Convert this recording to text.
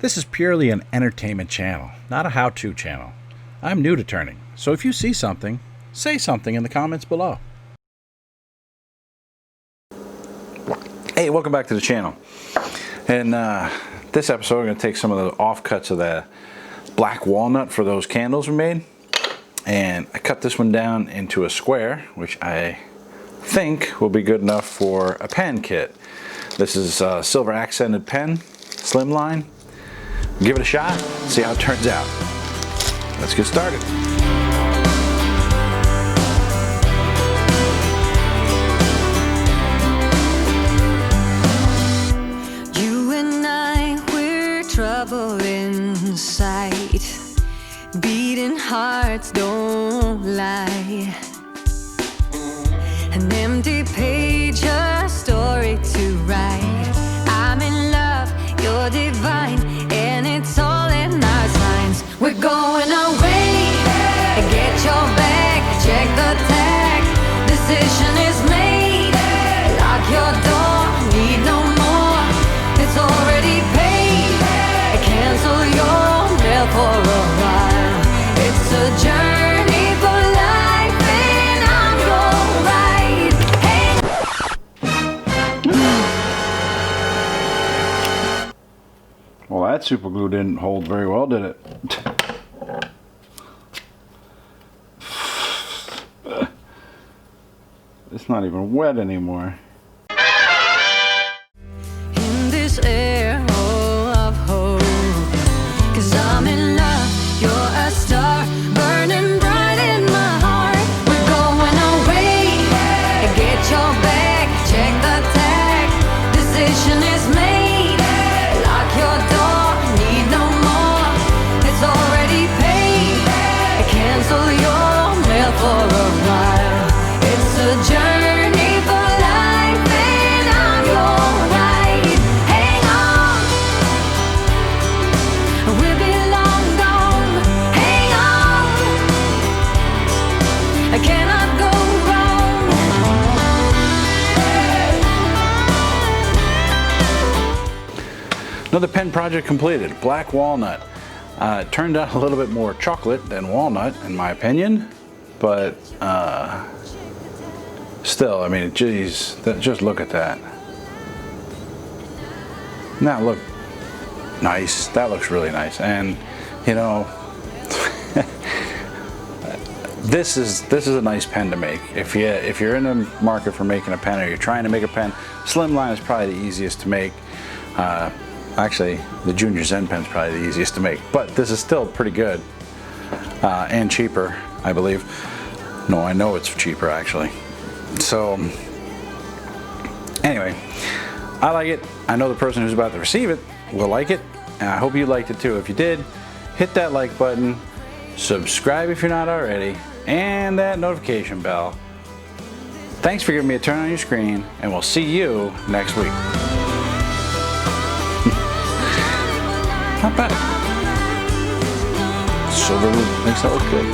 This is purely an entertainment channel, not a how-to channel. I'm new to turning, so if you see something, say something in the comments below. Hey, welcome back to the channel. In this episode, we're going to take some of the offcuts of the black walnut for those candles we made. And I cut this one down into a square, which I think will be good enough for a pen kit. This is a silver accented pen, slimline. Give it a shot, see how it turns out. Let's get started. You and I, we're trouble inside. Beating hearts don't lie. An empty page, a story to write. I'm in love, you're divine, and it's all in our signs. We're going away, get your bag, check the tag. Decision is made, lock your door, need no more. It's already paid, cancel your mail for a while. It's a journey for life, and I'm your ride. Hey. Well, that super glue didn't hold very well, did it? It's not even wet anymore. In this air of hope, 'cause I'm in love, you're a star, burning bright in my heart. We're going away, get your bag, check the tag. Decision is made, lock your door, need no more. It's already paid, cancel your mail for a while. It's a journey for life, and I'm your ride. Hang on, we'll be long gone. Hang on, I cannot go wrong. Another pen project completed, black walnut. It turned out a little bit more chocolate than walnut, in my opinion, but still, I mean, geez, just look at that. That look nice. That looks really nice, and you know, this is a nice pen to make. If you're in the market for making a pen, or you're trying to make a pen, slimline is probably the easiest to make. Actually, the Junior Zen pen is probably the easiest to make, but this is still pretty good and cheaper, I believe. No, I know it's cheaper actually. So anyway, I like it. I know the person who's about to receive it will like it, and I hope you liked it too. If you did, hit that like button, subscribe if you're not already, and that notification bell. Thanks for giving me a turn on your screen, and we'll see you next week. Not bad. Silver makes that look good.